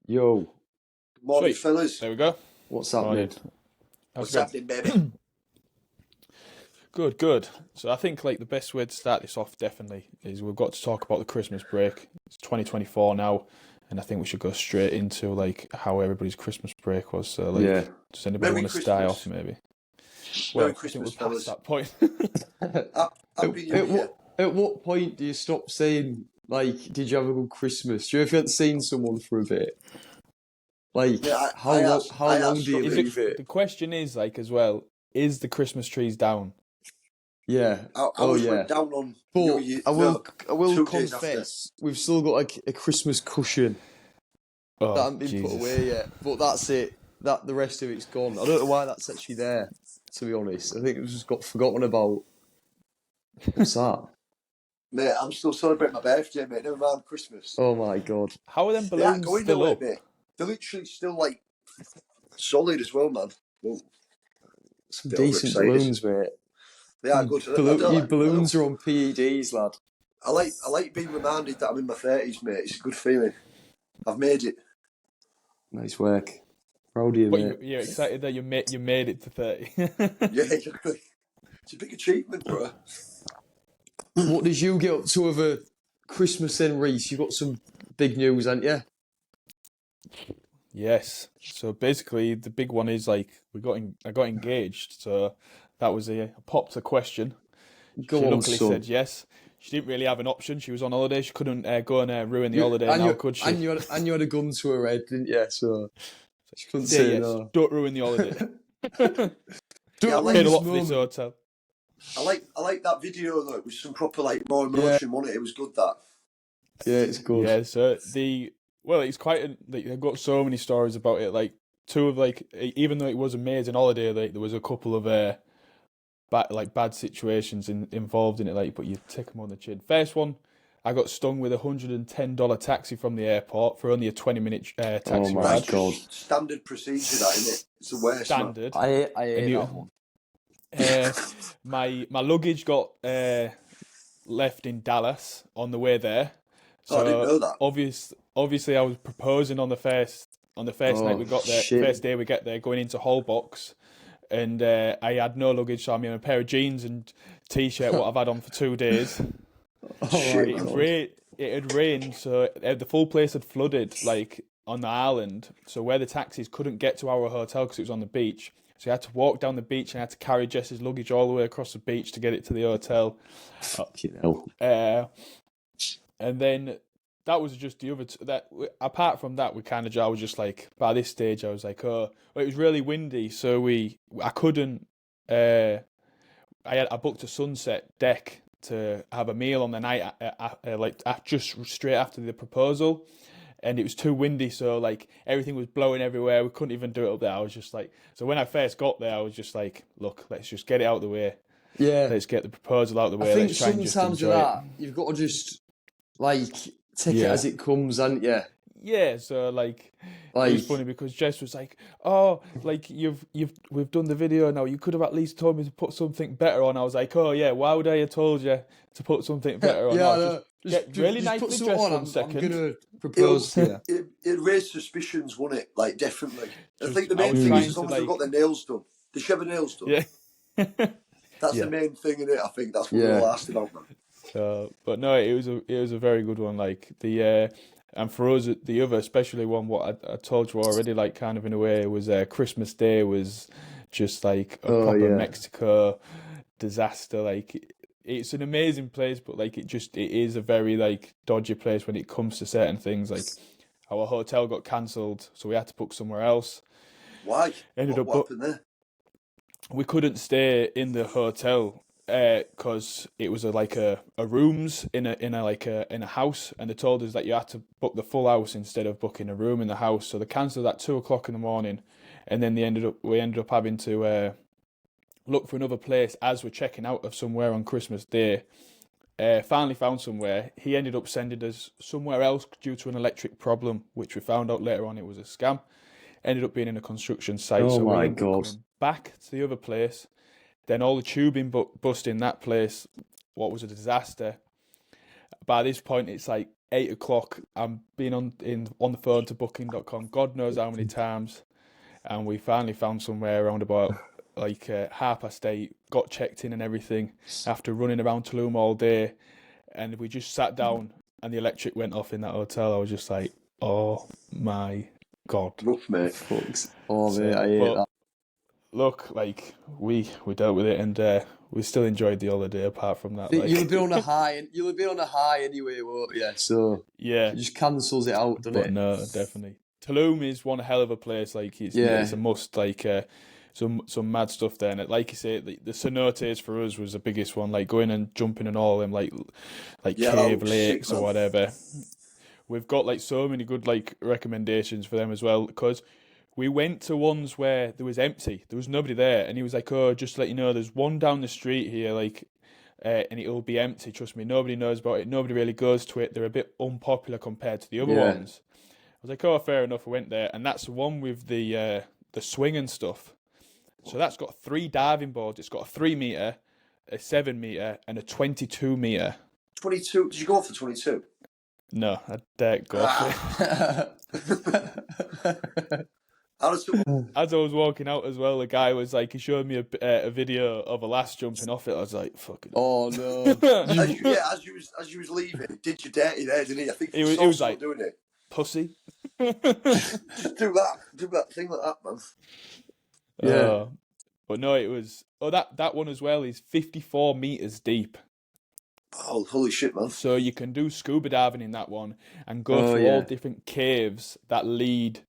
Yo, Morning, Sweet. fellas. There we go. what's happening? What's How's it happening, baby? Good, good. So I think like the best way to start this off definitely is we've got to talk about the Christmas break. It's 2024 now, and I think we should go straight into like how everybody's Christmas break was. So like, Yeah. does anybody Merry want to start off Christmas. maybe? Merry Well, I think Christmas, we're past fellas. that point. Happy New At Year. what point do you stop saying, like, did you have a good Christmas? Do you ever seen someone for a bit? Like, Yeah, how I long, asked- how I long asked do you Is leave it, it? the question is like as well, is the Christmas trees down? Yeah. Ours yeah. went down on But New Year. I will 2 days after. confess, we've still got like a Christmas cushion that Oh, hasn't been put Jesus. away yet. But that's it. The rest of it's gone. I don't know why that's actually there, to be honest. I think it just got forgotten about. What's that? Mate, I'm still celebrating my birthday, mate. Never mind Christmas. Oh my god. How are them They aren't balloons going still nowhere, up? mate. They're literally still, like, solid as well, man. Whoa. Some Bit decent overexcited. balloons, mate. They are good. Your balloons are on PEDs, lad. I like being reminded that I'm in my 30s, mate. It's a good feeling. I've made it. Nice work. Proud of you, What, mate. you're excited that you made it to 30? Yeah, exactly. It's a big achievement, bro. What did you get up to over Christmas then, Reese? You got some big news, haven't you? Yes. So basically, the big one is like I got engaged. So that was I popped a question. Go She on, luckily son. said yes. She didn't really have an option. She was on holiday. She couldn't go and ruin the holiday now, could she? And you had a gun to her head, didn't you? So she couldn't Say say yes. no. Don't ruin the holiday. Yeah, I like Paid a this lot for this hotel. I like that video though. It was some proper like raw emotion, wasn't it? It was good that. Yeah, it's good. Yeah. So it's quite. I've got so many stories about it. Like two of like even though it was an amazing holiday, like there was a couple of bad situations involved in it. Like, but you tick them on the chin. First one, I got stung with $110 taxi from the airport for only a 20-minute taxi Oh my ride. That's God. just standard procedure, that isn't it? It's the worst. Standard. I hate you- that one. My luggage got left in Dallas on the way there. So Oh, I didn't know that. Obviously, I was proposing on the first night we got there, shit. first day we get there, going into Holbox, and I had no luggage, so I'm in a pair of jeans and t-shirt what I've had on for 2 days. Oh Shit. my God. It had rained, so the full place had flooded, like on the island. So where the taxis couldn't get to our hotel because it was on the beach. So I had to walk down the beach and I had to carry Jess's luggage all the way across the beach to get it to the hotel. Fucking hell. And then that was just the other. Apart from that, I was just like, by this stage, I was like, oh, well, it was really windy, so I couldn't. I booked a sunset deck to have a meal on the night, just straight after the proposal. And it was too windy, so like everything was blowing everywhere. We couldn't even do it up there. I was just like, so when I first got there, I was just like, look, let's just get it out of the way. Yeah. Let's get the proposal out of the way. I think Let's try and just sometimes with enjoy that, you've got to just like take it Yeah. as it comes, haven't you? Yeah, so like it was funny because Jess was like, "Oh, like we've done the video now. You could have at least told me to put something better on." I was like, "Oh yeah, why would I have told you to put something better on?" Yeah, No, I know. get really just nicely put something dressed on. 1 I'm second. gonna propose to you. It raised suspicions, wouldn't it? Like, definitely. I Just- think the I main was thing trying is as long to, as they've got their nails done. Did she have her nails done? Yeah. That's Yeah. the main thing in it. I think that's what Yeah. we're all asked about, man. But no, it was a very good one. Like and for us, the other, especially one what I told you already, like kind of in a way, was Christmas Day was just like a proper yeah. Mexico disaster. Like it's an amazing place, but like it is a very like dodgy place when it comes to certain things. Like our hotel got cancelled, so we had to book somewhere else. Why? Ended What up happened there? we couldn't stay in the hotel because it was a rooms in a house, and they told us that you had to book the full house instead of booking a room in the house. So they cancelled at 2 o'clock in the morning, and then we ended up having to look for another place as we're checking out of somewhere on Christmas Day. Finally found somewhere. He ended up sending us somewhere else due to an electric problem, which we found out later on it was a scam. Ended up being in a construction site, Oh so my we ended up God. coming back to the other place. Then all the tubing bust in that place. What was a disaster. By this point, it's like 8 o'clock. I'm being on the phone to Booking.com, God knows how many times, and we finally found somewhere around about like 8:30. Got checked in and everything after running around Tulum all day, and we just sat down, and the electric went off in that hotel. I was just like, oh my God. Rough, mate. Oh, mate, I hate that. Look, like we dealt with it, and we still enjoyed the holiday. Apart from that, like, You'll have been on a high, anyway, won't you? So yeah, it just cancels it out, doesn't but it? no, definitely. Tulum is one hell of a place. Like it's a must. Like some mad stuff there, and like you say, the cenotes for us was the biggest one. Like going and jumping and all them like cave lakes or whatever. We've got like so many good like recommendations for them as well, because we went to ones where there was empty, there was nobody there, and he was like, "Oh, just to let you know, there's one down the street here, like, and it'll be empty. Trust me, nobody knows about it. Nobody really goes to it. They're a bit unpopular compared to the other ones." I was like, "Oh, fair enough." I went there, and that's the one with the swing and stuff. So that's got 3 diving boards. It's got a 3 meter, a 7 meter, and a 22 meter. 22. Did you go for 22? No, I dare go for it. As I was walking out as well, the guy was like, he showed me a video of a lass jumping off it. I was like, "Fucking." Oh no! as you was leaving, it did you dirty there, didn't he? I think he was like doing it. Pussy. Just do that thing like that, man. Yeah. But no, it was. Oh, that one as well is 54 meters deep. Oh, holy shit, man! So you can do scuba diving in that one and go through all different caves that lead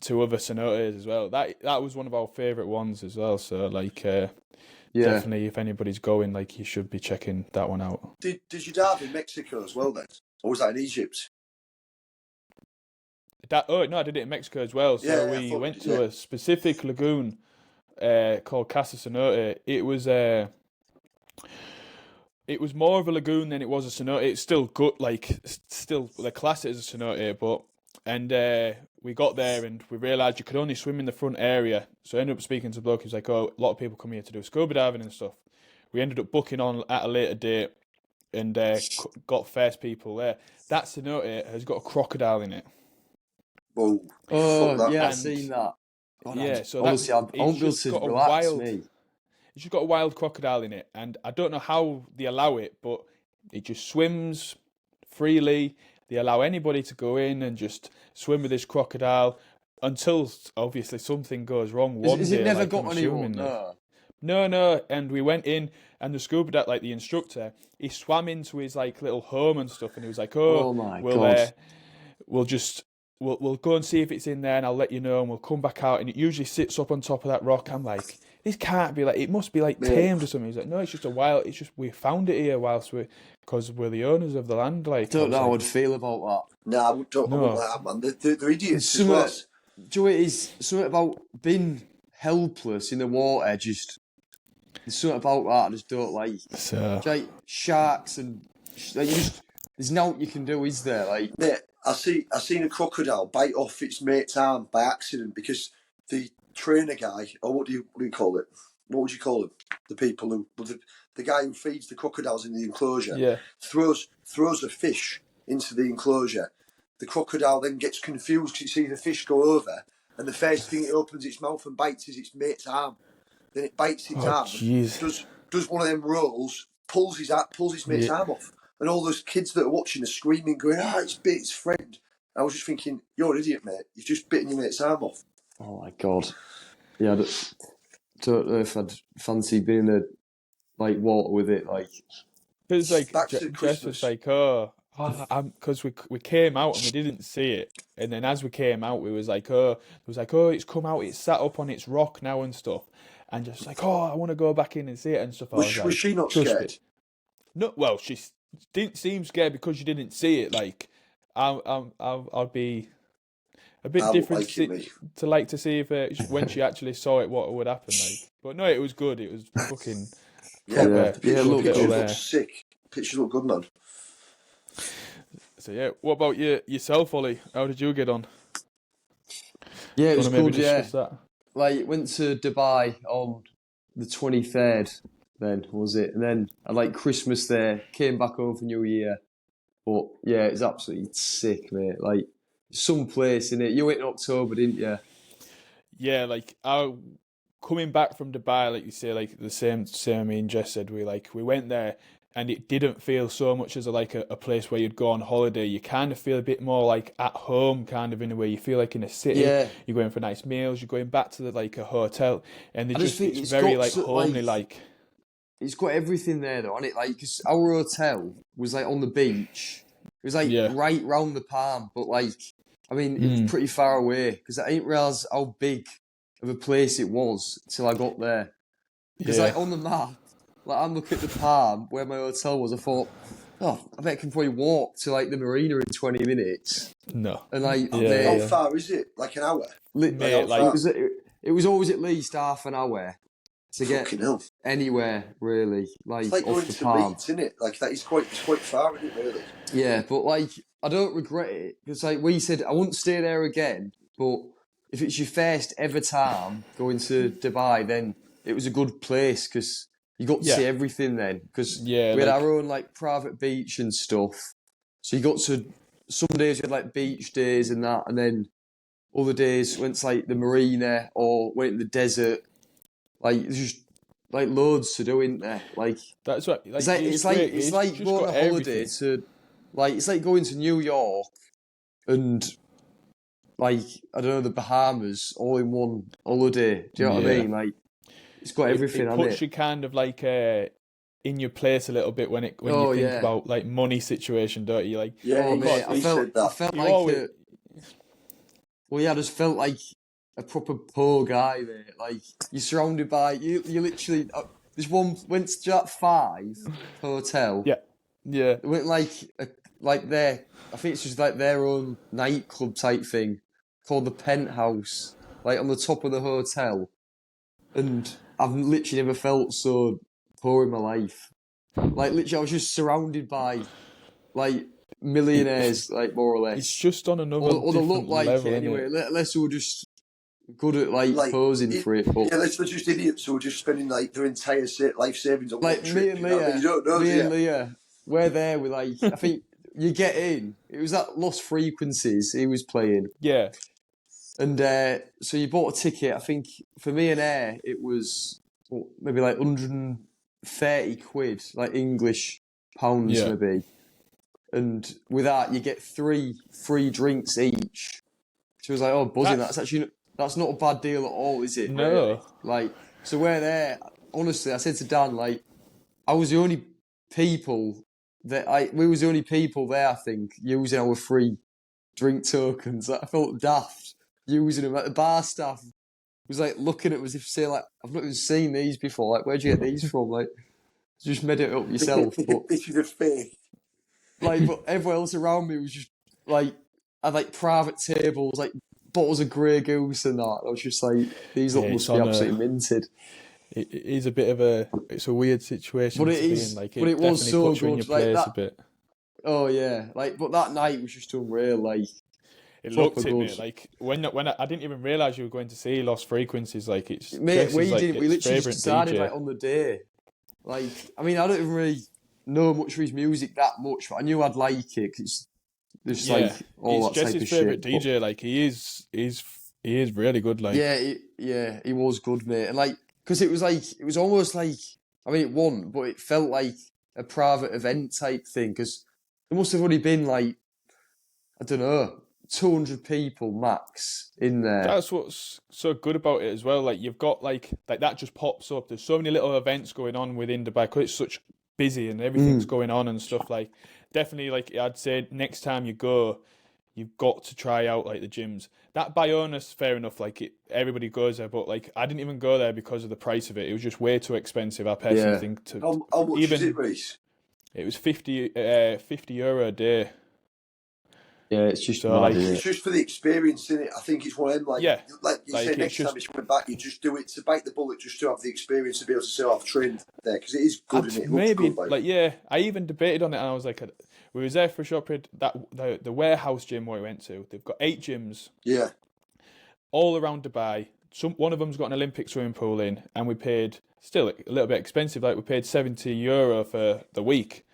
to other cenotes as well. That was one of our favourite ones as well. So like, definitely, if anybody's going, like, you should be checking that one out. Did you dive in Mexico as well then, or was that in Egypt? No, I did it in Mexico as well. So we went to a specific lagoon called Casa Cenote. It was more of a lagoon than it was a cenote. It's still good, like, still they class it as a cenote, but we got there and we realised you could only swim in the front area. So I ended up speaking to a bloke. He was like, "Oh, a lot of people come here to do scuba diving and stuff." We ended up booking on at a later date and got first people there. That cenote has got a crocodile in it. Whoa. I've seen that. Oh, yeah, so honestly, I won't be able to relax me. It's just got a wild crocodile in it, and I don't know how they allow it, but it just swims freely. They allow anybody to go in and just swim with this crocodile until, obviously, something goes wrong one day. Has it never got I'm anyone? No. And we went in, and the scuba dive, like the instructor, he swam into his like little home and stuff, and he was like, "Oh my God. We'll go and see if it's in there, and I'll let you know, and we'll come back out." And it usually sits up on top of that rock. I'm like, this can't be, like, it must be like tamed or something. He's like, "No, it's just we found it here because we're the owners of the land." Like, I don't know how I'd feel about that. No, I wouldn't like that, man. They're idiots as well. Do you know what it is? Something about being helpless in the water, just there's something about that I just don't like. So, like sharks and like, there's nothing you can do, is there? Like, mate, I seen a crocodile bite off its mate's arm by accident because the trainer guy, or what do you call it? What would you call him? The people who the guy who feeds the crocodiles in the enclosure, throws a fish into the enclosure. The crocodile then gets confused because it sees the fish go over, and the first thing it opens its mouth and bites is its mate's arm. Then it bites its arm, does one of them rolls, pulls its mate's arm off. And all those kids that are watching are screaming, going, it's bit its friend. I was just thinking, you're an idiot, mate. You've just bitten your mate's arm off. Oh, my God. Yeah, I don't know if I'd fancy being in the water with it. Like, it was like, Jess was like, because we came out and we didn't see it. And then as we came out, we was like, it's come out, it's sat up on its rock now and stuff. And just like, I want to go back in and see it and stuff. Was she not scared? No, well, she didn't seem scared because you didn't see it. Like, I'd be a bit different to see if when she actually saw it, what would happen. Like, but no, it was good. It was fucking pictures look sick. Pictures look good, man. So what about yourself, Ollie? How did you get on? Yeah, it was good. That? Like, went to Dubai on the 23rd. Then was it? And then I Christmas there. Came back home for New Year, But yeah, it's absolutely sick, mate. Like some place in it. You went in October, didn't you? Yeah, like I coming back from Dubai, like you say, like the same me and Jess said, we went there and it didn't feel so much as a place where you'd go on holiday. You kind of feel a bit more like at home, kind of in a way. You feel like in a city. Yeah. You're going for nice meals. You're going back to like a hotel, and I just think it's it's very got like homely. Like it's got everything there though, and it like 'cause our hotel was like on the beach. It was like yeah, right round the palm, but like I mean, it was mm, pretty far away because I didn't realize how big of a place it was till I got there. Because yeah, like on the map, like I'm looking at the palm where my hotel was. I thought, oh, I bet I can probably walk to like the marina in 20 minutes, no, and like yeah, How they, yeah, far is it? Like an hour? Like how mate, it like far? was it was always at least half an hour to get Fucking hell. anywhere really, It's like like off going the to palm. Leeds, isn't it? Like that is quite far, isn't it, really? Yeah, but like I don't regret it because like we said, I wouldn't stay there again. But if it's your first ever time going to Dubai, then it was a good place because you got to yeah, see everything. Then because yeah, we had like our own like private beach and stuff, so you got to some days we had like beach days and that, and then other days went to like the marina or went in the desert. Like there's just like loads to do, isn't there? Like that's what it's like like it's it's like great. it's It's like just going got on a holiday everything. to like it's like going to New York and like I don't know the Bahamas all in one holiday. Do you know what I Yeah. mean? Like it's got It everything on puts it. you kind of like in your place a little bit when you Oh think yeah. about like money situation, don't you? Like, Yeah, Oh of mate, course, I he said I that. felt you like always well yeah, I just felt like a proper poor guy, mate. Like you're surrounded by you literally this one went to that five hotel. yeah, yeah. It went like their I think it's just like their own nightclub type thing called the Penthouse, like on the top of the hotel. And I've literally never felt so poor in my life. Like literally, I was just surrounded by like It, millionaires, like more or it's less, just on another or they look different like level, it isn't anyway. it? Unless we were just good at like Like, posing for it. But yeah, they're just idiots who are just spending like their entire life savings on one like trip. You know what I mean? You don't know, do Me and you? Leah, we're there with like I think you get in. It was that Lost Frequencies he was playing, Yeah, and so you bought a ticket. I think for me and Air, it was maybe like 130 quid, like English pounds yeah. maybe. And with that, you get three free drinks each. She was like, "Oh, buzzing! That's That's not a bad deal at all, is it? Really? no. Like, so we're there. Honestly, I said to Dan, like, I was the only people we was the only people there. I think using our free drink tokens. I felt daft using them. Like the bar staff was like looking at us as if saying like, "I've not even seen these before. Like, where'd you get these from? Like, you just made it up yourself." But This is a fake. but everyone else around me was just like had like private tables, like bottles of Grey Goose and that. I was just like, these Yeah, lot it's must be on absolutely minted. it is a bit of it's a weird situation But to be in. Like but it it was definitely so puts you in your good. Like place that. a bit. Oh yeah, like but that night was just unreal. Like It proper looked it, good. mate. Like when I didn't even realize you were going to see Lost Frequencies. Like it's Mate, Jess's we like didn't. We its literally just favorite decided DJ. like on the day. Like, I mean, I don't even really know much of his music that much, but I knew I'd like it 'cause it's just like Yeah, all it's that type Jess's of favorite shit. But DJ. Like he is really good. Like yeah, he was good, mate. And like, because it was almost like, I mean, it wasn't, but it felt like a private event type thing. Because there must have only been like, I don't know, 200 people max in there. that's what's so good about it as well. Like you've got like that just pops up. There's so many little events going on within Dubai because it's such busy and everything's Mm. going on and stuff. Like definitely, like I'd say next time you go, you've got to try out like the gyms. That Bayonna's fair enough. Like everybody goes there, but like I didn't even go there because of the price of it. It was just way too expensive. I personally Yeah, think to How much is it, even Reese? it was 50 euro a day. yeah, it's just So mad, like isn't It's it? just for the experience, isn't it? I think it's one of them, yeah, like you say, like it's next time just it's coming back, you just do it to bite the bullet, just to have the experience to be able to say, oh, I've trained there, because it is good, isn't it? It looks maybe good, like. like yeah. I even debated on it, and I was like, we was there for a short period. That the warehouse gym where we went to, they've got 8 gyms Yeah. all around Dubai. One of them's got an Olympic swimming pool in, and we paid still a little bit expensive. Like we paid €70 for the week,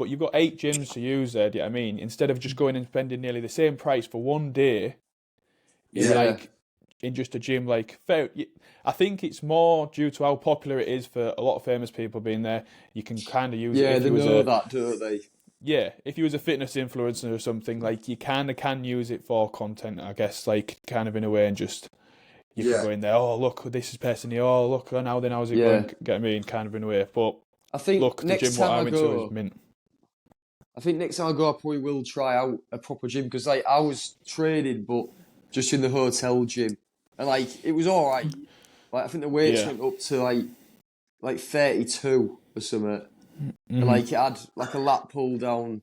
but you've got 8 gyms to use there. Do you know what I mean? Instead of just going and spending nearly the same price for one day in Yeah. in just a gym, I think it's more due to how popular it is for a lot of famous people being there. You can kind of use it Yeah, if they you was know that, don't they? yeah, if you was a fitness influencer or something, like you kind of can use it for content, I guess, like kind of in a way, and just you can Yeah. go in there. Oh, look, this is person here. Oh, look, now then, how's it Yeah. going? Get me in, kind of in a way. But I think look, the next gym what time I I went to go, is mint. I think next time I go, I probably will try out a proper gym because like I was training, but just in the hotel gym, and like it was all right. Like I think the weights Yeah. went up to like 32 or something, and like it had like a lat pull down.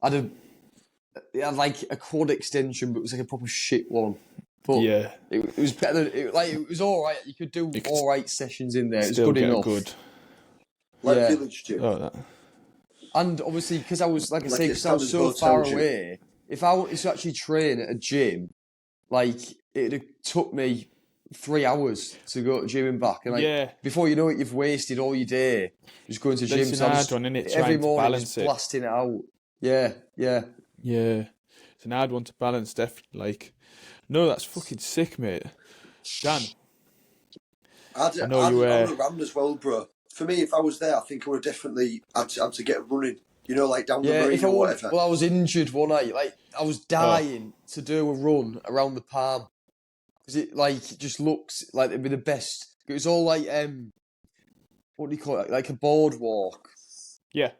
It had like a quad extension, but it was like a proper shit one. But Yeah, it was better than it was all right. You could do You could all right sessions in there. It was still good get enough. a good. Like Yeah. village gym. Oh, that. And obviously, because I was, like I say, a because I was standard so hotel far gym. away, if I wanted to actually train at a gym, like, it'd have took me 3 hours to go to gym and back. And, like, Yeah. before you know it, you've wasted all your day just going to Then gym. it's So an I hard just, one, innit, every trying to morning, balance just it. blasting it out. Yeah, yeah. Yeah, it's an hard one to balance, definitely. Like, no, that's fucking sick, mate. Dan, I'd know you I would have ran as well, bro. For me, if I was there, I think I would have definitely had to get running. You know, like down the Yeah, marina if I or would, whatever. well, I was injured one night. Like, I was dying to do a run around the Palm. Because it, like, it just looks like it'd be the best. It was all like, what do you call it? Like a boardwalk. yeah,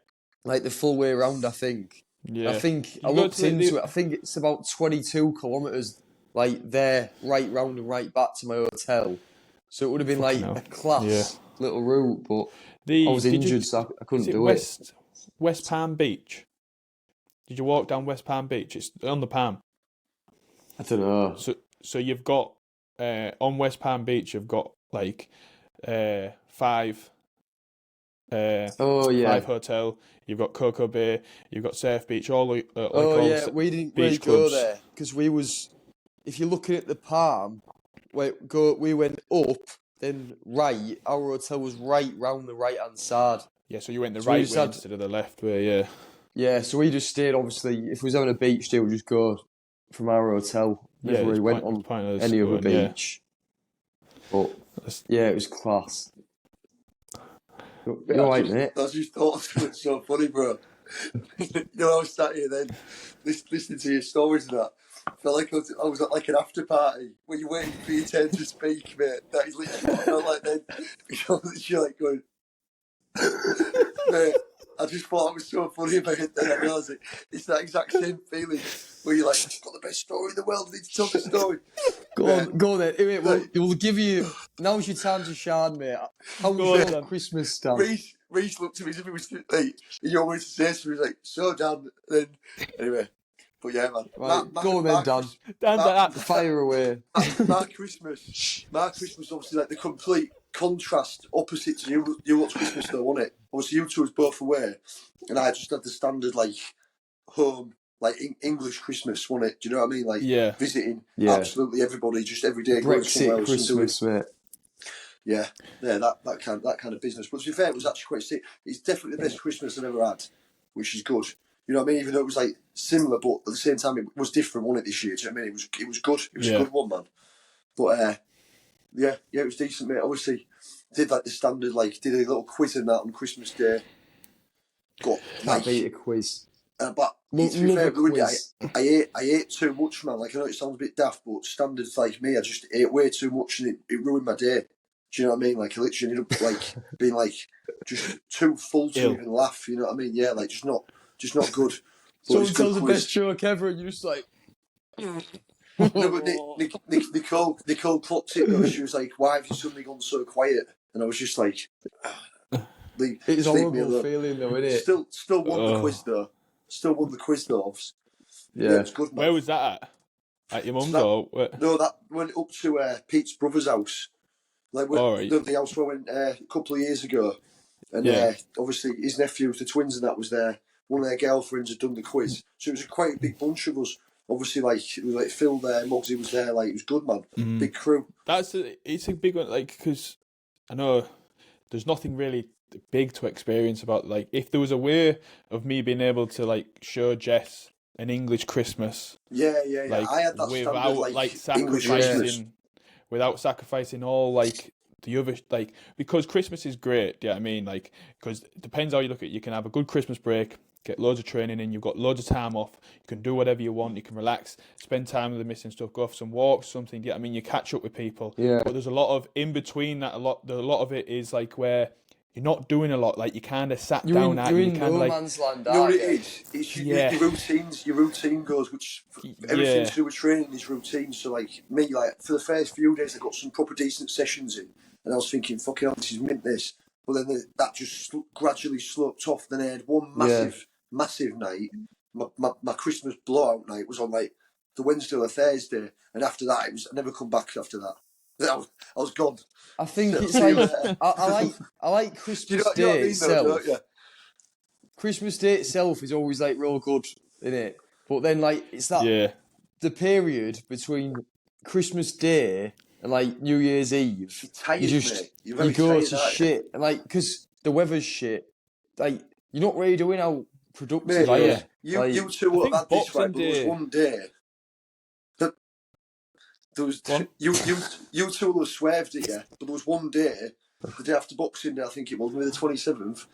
Like the full way around, I think. yeah. I think Did I you go looked to into it. I think it's about 22 kilometres, like there, right round and right back to my hotel. So it would have been Fucking like hell. a class little route, but I was Did you? injured, so I couldn't Is it do it. West Palm Beach? Did you walk down West Palm Beach? It's on the Palm. I don't know. So you've got on West Palm Beach, you've got like 5 Oh yeah. 5 hotel. You've got Cocoa Bay. You've got Surf Beach. All the Oh all yeah. the We didn't beach really go clubs. there because we was. If you're looking at the Palm, we went up, then right. Our hotel was right round the right hand side. Yeah, so you went the So we right just way had- instead of the left way. Yeah. Yeah, so we just stayed. Obviously, if we was having a beach day, we'd just go from our hotel. Yeah, Never really it's went on pointless any other going, yeah. beach. But That's- yeah, it was class. You're right, mate. That's just thoughts. It's so funny, bro. You know, I was sat here then, listening to your stories and that. I felt like I was at like an after party where you're waiting for your turn to speak, mate. That is literally what I felt like then. You're literally like going, mate. I just thought it was so funny about it. Then I realised it's that exact same feeling where you're like, I've got the best story in the world. I need to tell the story. Go on then. Wait, we'll give you. Now's your time to shine, mate. How Go was on, your Dan. Christmas stamp? Reese looked at me as if he was like, you always say to me, he was like, so Dan. Then, anyway. But yeah, man. Right, go on then, Dan. Dan's like that. Fire away. My Christmas, obviously like the complete contrast opposite to you watch Christmas though, wasn't it? Obviously you two was both away, and I just had the standard like home, like English Christmas, wasn't it? Do you know what I mean? Like Yeah. visiting Yeah. absolutely everybody, just every day going somewhere Brexit else and doing. Christmas, mate. Yeah, that kind of business. But to be fair, it was actually quite sick. It's definitely the best Christmas I've ever had, which is good. You know what I mean? Even though it was like similar, but at the same time it was different, wasn't it? This year, do you know what I mean? It was good. It was a good one, man. But yeah, it was decent, mate. Obviously, did like the standard, like did a little quiz and that on Christmas Day. Got Can't beat a quiz. but to be Love fair, a quiz. I ate too much, man. Like I know it sounds a bit daft, but standards like me, I just ate way too much and it ruined my day. Do you know what I mean? Like I literally ended up like being like just too full to even laugh. You know what I mean? Yeah, like just not good. But Someone tells the best joke ever, and you're just like. No, but Nicole clocked it though. She was like, "Why have you suddenly gone so quiet?" And I was just like, It's a horrible feeling, though, isn't it? Still won the quiz though. Still won the quiz though. Yeah, it's good, man. Where was that at? At your mum's or where? No, that went up to Pete's brother's house. Like the house where I went a couple of years ago, and obviously his nephew, the twins, and that was there. One of their girlfriends had done the quiz, so it was quite a big bunch of us. Obviously, like it was like Phil there, Muggsy was there. Like it was good, man. Big crew. It's a big one, like because I know there's nothing really big to experience about, like, if there was a way of me being able to like show Jess an English Christmas, Yeah. like I had that standard without like English Christmas. sacrificing all like the other, like, because Christmas is great. Do you know what I mean? Like, because it depends how you look at it. You can have a good Christmas break, get loads of training in, you've got loads of time off, you can do whatever you want, you can relax, spend time with the missing stuff, go for some walks, something. Yeah, I mean, you catch up with people. Yeah. But there's a lot of in between that. A lot of it is like where you're not doing a lot. Like, you kind of sat You're down in, at you're you in kind of no like, man's land, You know what aren't it you? is? It's Yeah. your routines. Your routine goes, which everything to do with training is routine. So like me, like for the first few days, I got some proper decent sessions in, and I was thinking, "Fucking hell, this is mint." This, but then that just gradually sloped off. Then I had one massive night. My Christmas blowout night was on like the Wednesday or the Thursday, and after that, I never come back after that. I was gone. I think So, it's see you like later. I like you Christmas know what I Day mean, though, itself. don't you? Christmas Day itself is always like real good, innit? But then like it's that yeah, the period between Christmas Day and like New Year's Eve. You're tired, You just mate. You're very you go tired, to aren't you? shit and like because the weather's shit. Like you're not really doing how productive, Mate, are yeah. you? Like, you two I were think that this right, Boxing but there was Day. one day that there was Go on. you two were swerved at you, but there was one day, the day after Boxing Day, I think it was, maybe the 27th,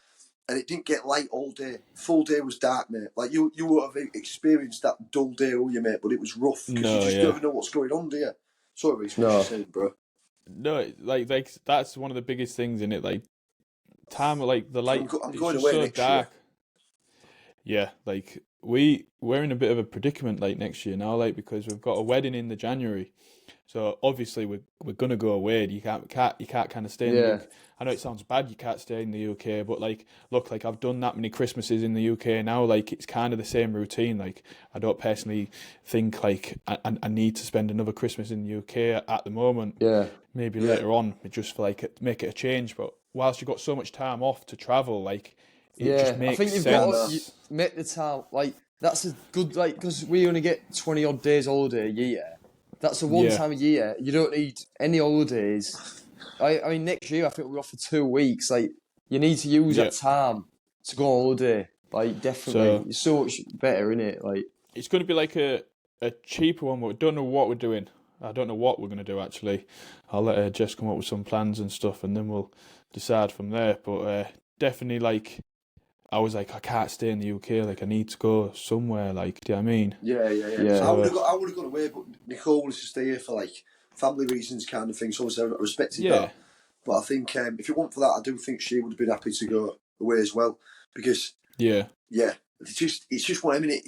and it didn't get light all day. Full day was dark, mate. Like you would have experienced that dull day, all you mate, but it was rough because No, you just yeah. don't even know what's going on, do you? Sorry, Reece, what No. you saying, bro? No, like that's one of the biggest things in it. Like, time, like the light, I'm it's going just away so next year. dark. Yeah, like we're in a bit of a predicament like next year now, like, because we've got a wedding in the January, so obviously we're gonna go away. You can't kind of stay in the Yeah. UK. I know it sounds bad, you can't stay in the UK, but like, look, like I've done that many Christmases in the UK now. Like, it's kind of the same routine. Like, I don't personally think like I need to spend another Christmas in the UK at the moment. yeah. Maybe Yeah. later on, just for like make it a change. But whilst you've got so much time off to travel, like, it Yeah, just I makes think you've sense. got to make the time like that's a good like because we only get 20 odd days holiday a year. That's the one Yeah. time a year you don't need any holidays. I mean next year I think we're off for 2 weeks. Like you need to use Yeah. that time to go on holiday. Like definitely, it's so much better, innit? Like It's going to be like a cheaper one. But we don't know what we're doing. I don't know what we're going to do, actually. I'll let Jess come up with some plans and stuff, and then we'll decide from there. But definitely, like, I was like, I can't stay in the UK. Like, I need to go somewhere. Like, do you know what I mean? Yeah. Yeah. I would have gone away, but Nicole wanted to stay here for like family reasons, kind of thing. So obviously I respected Yeah. that. But I think if it weren't for that, I do think she would have been happy to go away as well. Because Yeah. it's just one. I mean,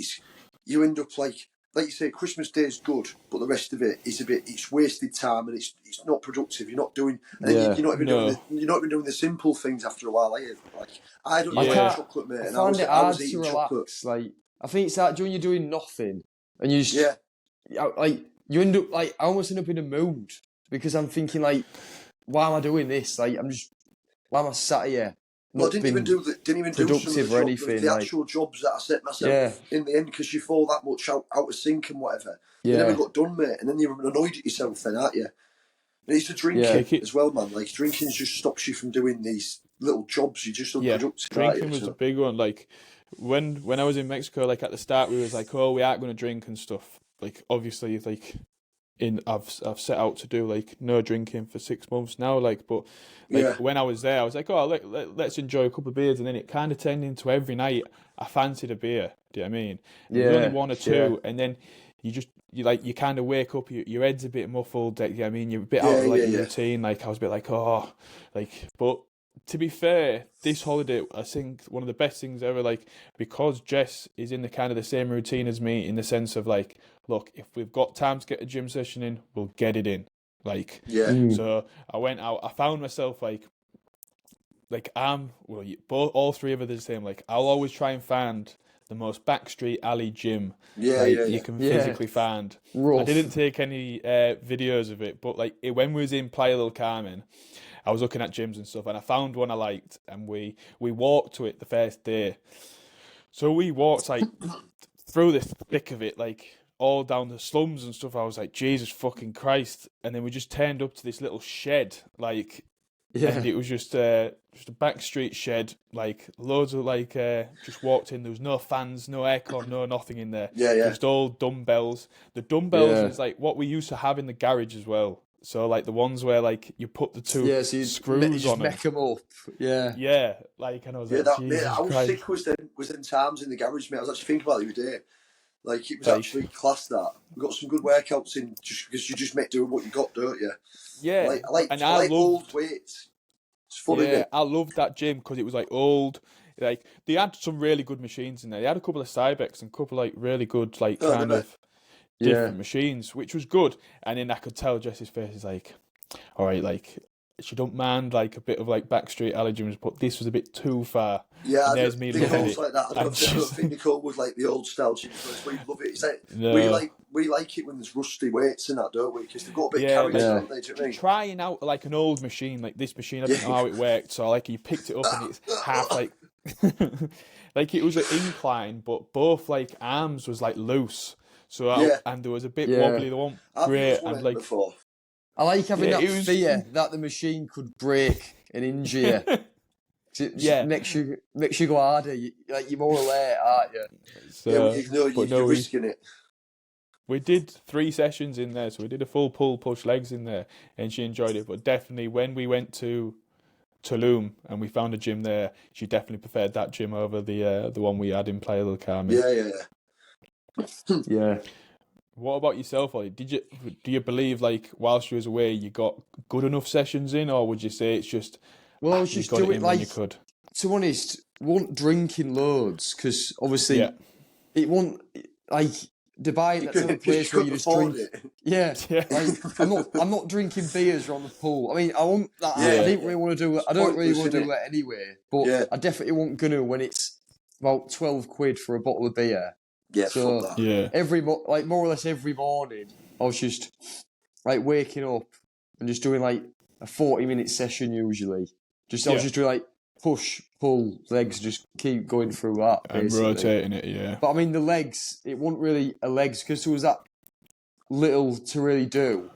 you end up like you say, Christmas Day is good, but the rest of it is it's wasted time and it's not productive. You're not doing, and then Yeah. you're not even No. doing the simple things after a while. Are you? Like I don't Yeah. like chocolate, mate, I and find it I hard was to eating relax. chocolate. Like I think it's like when you're doing nothing and you just Yeah. like you end up like I almost end up in a mood because I'm thinking like, why am I doing this? Like why am I sat here? Well, I didn't even do some of productive or anything, the like- actual jobs that I set myself in the end because you fall that much out of sync and whatever. You Yeah. never got done, mate, and then you're annoyed at yourself then, aren't you? And it's the drinking Yeah. as well, man. Like drinking just stops you from doing these little jobs. You're just unproductive. Drinking aren't you? was a big one. Like, when I was in Mexico, like at the start, we was like, oh, we aren't going to drink and stuff. Like, obviously, like, I've set out to do like no drinking for 6 months now. Like, but like when I was there, I was like, oh, let's enjoy a couple of beers, and then it kind of turned into every night I fancied a beer. Do you know what I mean? And there was only one or two, and then you kind of wake up, your head's a bit muffled. Like, you know what I mean, you're a bit out of your routine. Like, I was a bit like, oh, like, but. To be fair, this holiday, I think one of the best things ever, like, because Jess is in the kind of the same routine as me in the sense of like, look, if we've got time to get a gym session in, we'll get it in. Like, so I went out, I found myself like all three of us are the same. Like, I'll always try and find the most backstreet alley gym you can physically find. Rough. I didn't take any videos of it, but like when we was in Playa del Carmen, I was looking at gyms and stuff, and I found one I liked, and we walked to it the first day. So we walked like through the thick of it, like all down the slums and stuff. I was like, Jesus fucking Christ! And then we just turned up to this little shed, like Yeah. and it was just a back street shed, like loads of just walked in. There was no fans, no aircon, no nothing in there. Yeah, yeah. Just all dumbbells. The dumbbells Yeah. is like what we used to have in the garage as well. So like the ones where like you put the two Yeah, so you screws just on them. mech them up. Yeah. Yeah, like, and I was Yeah, like, that mate, Jesus how Christ. sick was them times in the garage, mate? I was actually thinking about it the other day. Like it was Like- actually class. That we got some good workouts in just because you just make doing what you got, don't you? Yeah, I like and I like loved, old weights. It's funny, yeah, mate. I loved that gym because it was like old. Like they had some really good machines in there. They had a couple of Cybex and a couple like really good like Oh, kind did of Yeah. different machines, which was good. And then I could tell Jess's face is like, all right, like she don't mind like a bit of like backstreet alley gyms, but this was a bit too far. Yeah, And there's me looking at Nicole's it. like that. I and don't she's think Nicole was like the old style. She just we love it. It's like No. we like it when there's rusty weights and that, don't we? Because they've got a bit Yeah, of character, like- don't they? Do you know what I mean? trying out like an old machine like this machine. I didn't know how it worked, so like you picked it up and it's half like like it was an incline, but both like arms was like loose. So Yeah. and there was a bit Yeah. wobbly. They weren't I've great, used one and of them like before. I like having Yeah, that it was- fear that the machine could break and injure you. 'Cause it just Yeah. makes you go harder. Like you're more alert, aren't you? so, Yeah, you know, but you're no, risking it. we did 3 sessions in there, so we did a full pull push legs in there, and she enjoyed it. But definitely when we went to Tulum and we found a gym there, she definitely preferred that gym over the one we had in Playa del Carmen. Yeah. Yeah. What about yourself, Ollie? Do you believe like whilst you was away you got good enough sessions in, or would you say it's just Well, I was you just got it doing in when you like, could? to be honest, wasn't drinking loads because obviously Yeah. it wasn't like Dubai. That's another place where you just drink. it. Yeah, Yeah. like I'm not drinking beers on the pool. I mean, I won't. I Yeah. didn't really want to do it. I don't really Pointless, want to do innit? that anyway. But Yeah. I definitely won't gonna when it's about £12 for a bottle of beer. Yeah, So- fuck that. Yeah. Like more or less every morning, I was just like waking up and just doing like a 40-minute session usually. I was just doing like push, pull, legs, just keep going through that. And Basically. rotating it, yeah. But I mean, the legs, it wasn't really a legs because there was that little to really do.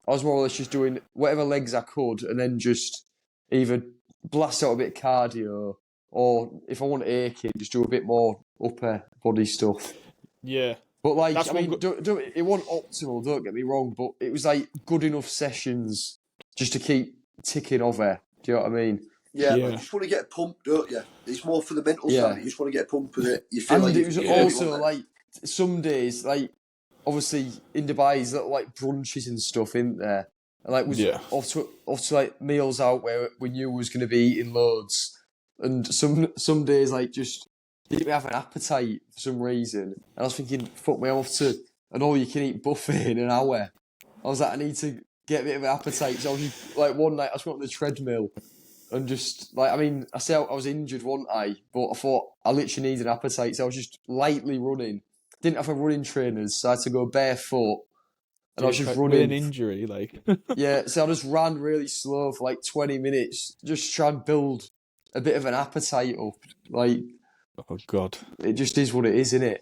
I was more or less just doing whatever legs I could and then just either blast out a bit of cardio or if I want aching, just do a bit more upper body stuff. Yeah. But like, That's I one mean, it wasn't optimal, don't get me wrong, but it was like good enough sessions just to keep ticking over. Do you know what I mean? Yeah, Yeah. you just want to get a pump, don't you? It's more for the mental Yeah. side. You just want to get a pump with it. You feel And like it was you also want like some days, like obviously in Dubai, there's little like brunches and stuff in there. And like was Yeah. off to like meals out where we knew we was going to be eating loads. And some days like just didn't have an appetite for some reason. And I was thinking, fuck me, I'm off to an all-you-can-eat buffet in an hour. I was like, I need to get a bit of an appetite. So I was just, like one night I just went on the treadmill and just like, I mean, I said I was injured, wasn't I? But I thought I literally needed an appetite. So I was just lightly running. Didn't have a running trainers, so I had to go barefoot. And I was just with an running. injury, like Yeah, so I just ran really slow for like 20 minutes, just try and build a bit of an appetite up. Like, oh god. it just is what it is, innit?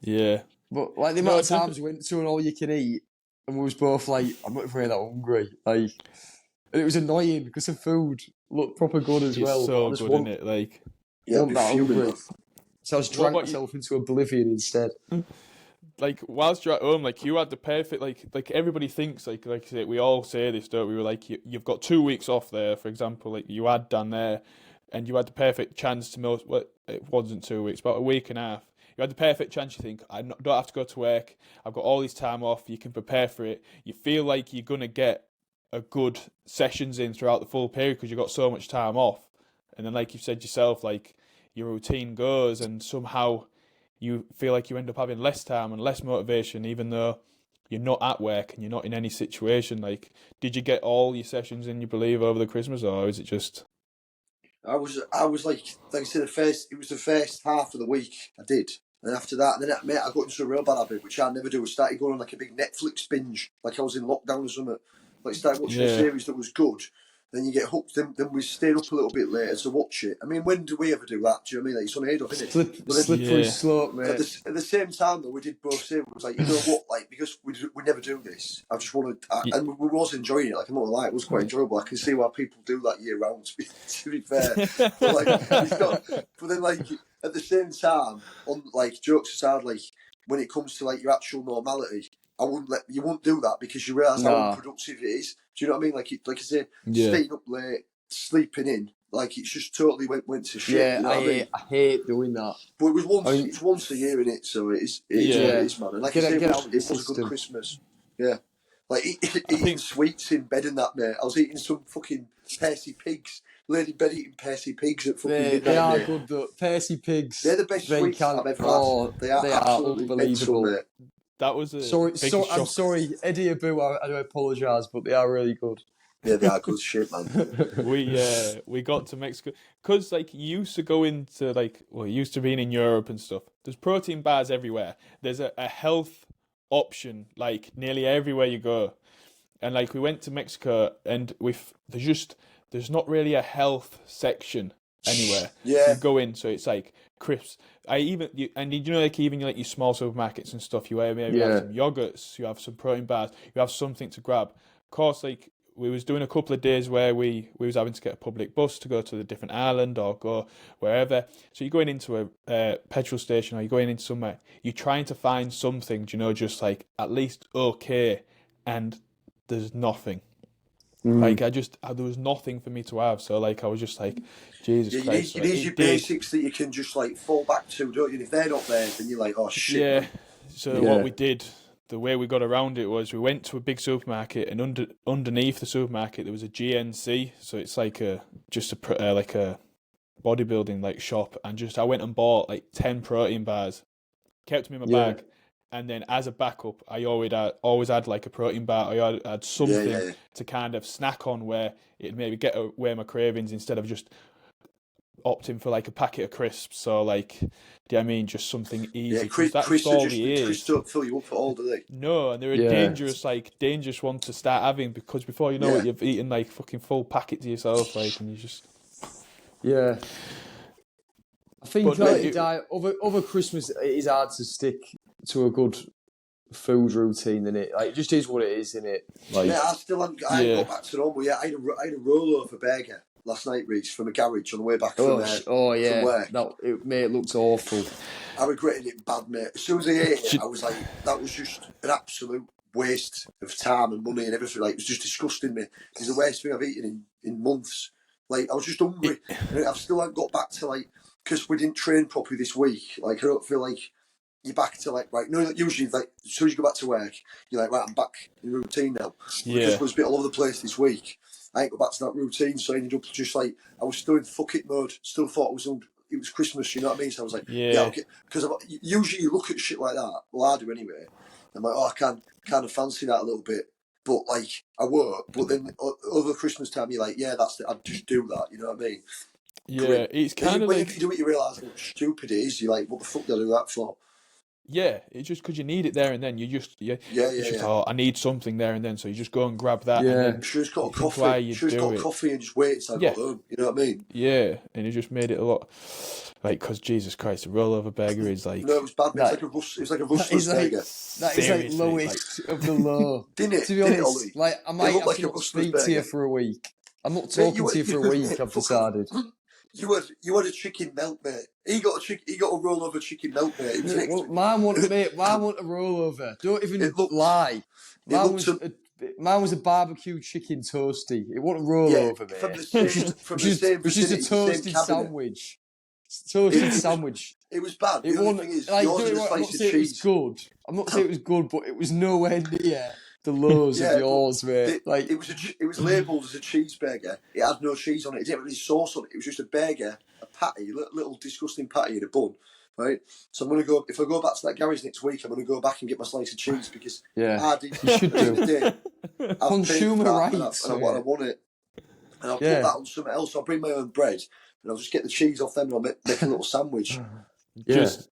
Yeah. But like the No, amount of it doesn't- times we went to an all-you-can-eat and we was both like, I'm not really that hungry. Like, and it was annoying because the food looked proper good as It's well. but so I just good, want- isn't it? Like Yeah, want be that fuming, hungry. man. So I just What drank about you? myself into oblivion instead. like whilst you're at home, like you had the perfect like everybody thinks like I say, we all say this, don't we? We're like you've got 2 weeks off there, for example, like you had done there, and you had the perfect chance to most. Well, it wasn't 2 weeks, about a week and a half. You had the perfect chance. You think don't have to go to work. I've got all this time off. You can prepare for it. You feel like you're gonna get a good sessions in throughout the full period because you've got so much time off. And then, like you said yourself, like your routine goes, and somehow you feel like you end up having less time and less motivation, even though you're not at work and you're not in any situation. Like, did you get all your sessions in, you believe, over the Christmas, or is it just? I was like I said, it was the first half of the week I did. And after that, then mate, I got into a real bad habit, which I never do. I started going on like a big Netflix binge, like I was in lockdown or something. Like started watching a series that was good, then you get hooked. Then we stayed up a little bit later to watch it. I mean, when do we ever do that? Do you know what I mean? Like, it's unheard of, isn't it? Slippery slope, mate. At the same time, though, we did both say, it was like, you know what, like, because we never do this. I just wanted, and we was enjoying it. Like, I'm not gonna lie, it was quite enjoyable. I can see why people do that year round. To be fair, but like, but then like at the same time, on like jokes aside, like when it comes to like your actual normality, you wouldn't do that because you realise how unproductive it is. Do you know what I mean? Like I say, staying up late, sleeping in, like it's just totally went to shit. Yeah, you know I hate doing that. But it was it's once a year in it, so it is man. And like I say, it was a good Christmas. Yeah, like eating sweets in bed and that, mate. I was eating some fucking Percy pigs. Lady bed eating Percy pigs at fucking midnight. They are good though. Percy pigs. They're the best sweets I've ever had. They are absolutely unbelievable, mate. That was a I'm sorry, Eddie Abu. I do apologise, but they are really good. Yeah, they are good shit, man. We got to Mexico because like you used to go into used to being in Europe and stuff. There's protein bars everywhere. There's a health option like nearly everywhere you go, and like we went to Mexico and there's not really a health section anywhere. Yeah, you go in, so it's like crisps. Even your small supermarkets and stuff. You maybe have some yogurts, you have some protein bars, you have something to grab. Of course, like we was doing a couple of days where we was having to get a public bus to go to a different island or go wherever. So you're going into a petrol station or you're going into somewhere. You're trying to find something, just like at least okay, and there's nothing. Like there was nothing for me to have, so like I was just like, Jesus Christ. You need your basics that you can just like fall back to, don't you? And if they're not there, then you're like, oh shit. Yeah. Man. So what we did, the way we got around it was we went to a big supermarket, and underneath the supermarket there was a GNC, so it's like a bodybuilding like shop, and I went and bought like 10 protein bars, kept them in my bag. And then as a backup, I always had like a protein bar. I had something to kind of snack on where it'd maybe get away my cravings instead of just opting for like a packet of crisps. So like, do you know what I mean? Just something easy. Yeah, crisps don't fill you up at all, do they? No, and they're a dangerous one to start having because before you know it, you've eaten like fucking full packet to yourself, like, and you just... Yeah. I think over Christmas it is hard to stick to a good food routine, isn't it? Like, it just is what it is, isn't it? Like, I still haven't got back to normal. Yeah, I had a rollover burger last night, Reece, from a garage on the way back from work. It looked awful. I regretted it bad, mate. As soon as I ate it, I was like, that was just an absolute waste of time and money and everything. Like, it was just disgusting, mate. It's the worst thing I've eaten in months. Like, I was just hungry. And I still haven't got back to, like, because we didn't train properly this week. Like, I don't feel like you're back to like, right, no, usually like as soon as you go back to work, you're like, right, I'm back in routine now. Because I was a bit all over the place this week. I ain't got back to that routine, so I ended up just like, I was still in fuck it mode, still thought it was Christmas, you know what I mean? So I was like, okay. Because usually you look at shit like that, well, I do anyway. I'm like, I can kind of fancy that a little bit. But like, I work, but then over Christmas time, you're like, I'd just do that, you know what I mean? Yeah, it's kind of when like... you do it, you realise how stupid it is. You're like, what the fuck did I do that for? Yeah, it's just because you need it there and then. Oh, I need something there and then, so you just go and grab that. Yeah, and then sure, it's got a coffee. Coffee and just wait until I got home. You know what I mean? Yeah, and it just made it a lot like, because Jesus Christ, a rollover burger is like... No, it was bad. It's like a rustler's burger. That is like lowest of the low. Didn't it? To be honest, like I might have to not speak to you for a week. I'm not talking to you for a week. I've decided. You had a chicken melt, mate. He got a rollover chicken melt, mate. Mine want a rollover. Don't even lie. Mine was a barbecue chicken toasty. It wasn't a rollover, mate. From the same just a toasted sandwich. Toasted sandwich. It was bad. The only thing is, yours was a slice of cheese. I'm not saying it was good, but it was nowhere near the lows of yours, mate. It was labelled as a cheeseburger. It had no cheese on it. It didn't have any sauce on it. It was just a burger, a patty, little disgusting patty in a bun, right? So I'm gonna go. If I go back to that garage next week, I'm gonna go back and get my slice of cheese because I did. You should do. Consumer rights, and I want it. And I'll put that on something else. I'll bring my own bread and I'll just get the cheese off them and I'll make a little sandwich. Just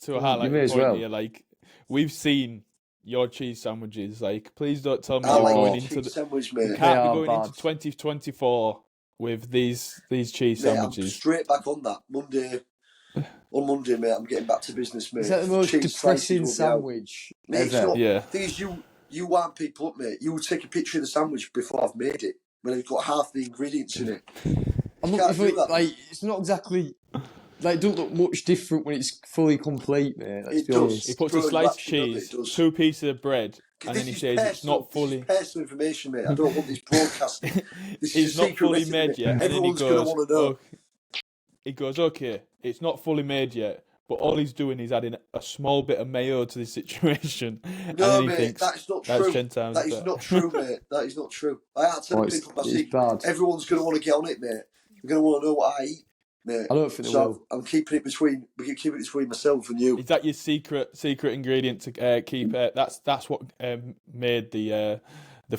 to highlight the point here, like we've seen your cheese sandwiches. Like, please don't tell me I you're like going your into cheese the. sandwich, You mate. can't They be are going into bad. 2024 with these cheese Mate, I'm sandwiches. straight back on that On Monday, mate, I'm getting back to business, mate. Is that the most Cheese slices depressing will be out. sandwich Mate, it's ever? not. Yeah. Thing is, you wind people up, mate. You will take a picture of the sandwich before I've made it, when it's got half the ingredients in it. I'm You looking can't for do it, that. like, it's not exactly, like, don't look much different when it's fully complete, mate. Let's It be does. He honest. puts Bro, a you slice of actually know that cheese, it does. 2 pieces of bread, and This then he is says it's not fully. This is personal information, mate. I don't want this broadcasting. This It's is a not secret fully recipe, made mate. yet, and then he Everyone's going to goes, want to know. "Oh," he goes, "Okay, it's not fully made yet." But all he's doing is adding a small bit of mayo to the situation, and No, then he mate, thinks that's not that's true. 10 times That is better. not true, mate. That is not true. I had to tell Oh, people my it's secret. bad. Everyone's going to want to get on it, mate. They're going to want to know what I eat, mate. I don't think they So will. I'm keeping it between. We can keep it between myself and you. Is that your secret ingredient to keep? That's what made the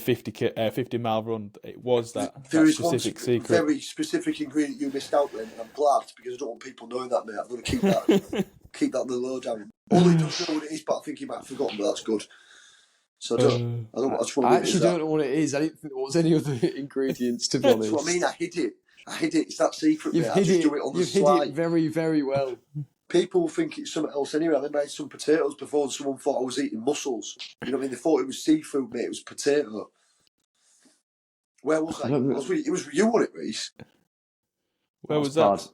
50-mile run. It was that There is one specific secret. very specific ingredient you missed out then, and I'm glad because I don't want people knowing that, mate. I'm going to keep that keep that in the lowdown. Ollie does know what it is, but I think he might have forgotten. But that's good. So I just want to I leave it as actually that. don't know what it is. I didn't think there was any other ingredients, to be That's honest. what I mean. I hid it. It's that secret, You've mate. I hid just it. do it on the You've hid sly. it very, very well. People think it's something else anyway. They made some potatoes before and someone thought I was eating mussels. You know what I mean? They thought it was seafood, mate. It was potato. Where was I? I don't know. It was you on it, Reese. Where was That's that?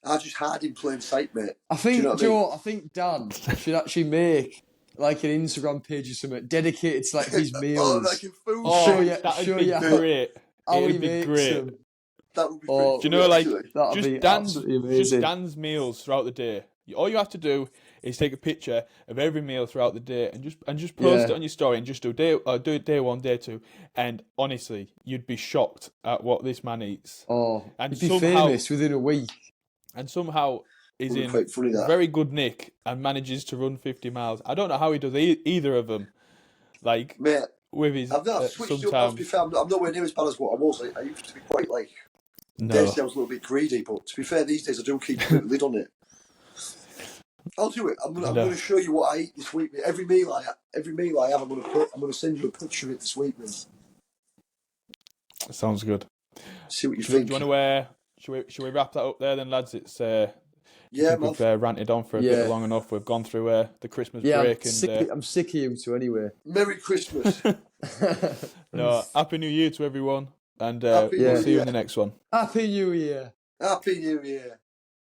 bad. I just hide in plain sight, mate. I think, you know what I mean? Joe, I think Dan should actually make like an Instagram page or something dedicated to like his meals. Like a food Oh, Show page. you- that'd show be you great. how he It'd be makes great. them. That would be Oh, pretty Do you know, funny, like, actually. That'd just be Dan's, absolutely amazing. Dan's meals throughout the day. All you have to do is take a picture of every meal throughout the day and just post Yeah. it on your story and just do day 1, day 2. And honestly, you'd be shocked at what this man eats. Oh, And he'd be somehow- famous within a week. And somehow is Would be in quite funny, that. very good nick and manages to run 50 miles. I don't know how he does either of them. Like, Mate, with his I've switched up. To be sometimes. fair, I'm nowhere near as bad as what I was. I used to be quite like. No. Dare say I was a little bit greedy, but to be fair, these days I do keep a lid on it. I'll do it. I'm going to show you what I eat this week. Mate. Every meal I have, I'm going to send you a picture of it this week, mate. Sounds good. See what you Do you think. want to should we wrap that up there then, lads? It's Yeah, we've ranted on for a Yeah. bit long enough. We've gone through the Christmas Yeah, break I'm sick of you two anyway. Merry Christmas. no, Happy New Year to everyone, and Happy we'll New see you Year. in the next one. Happy New Year. Happy New Year.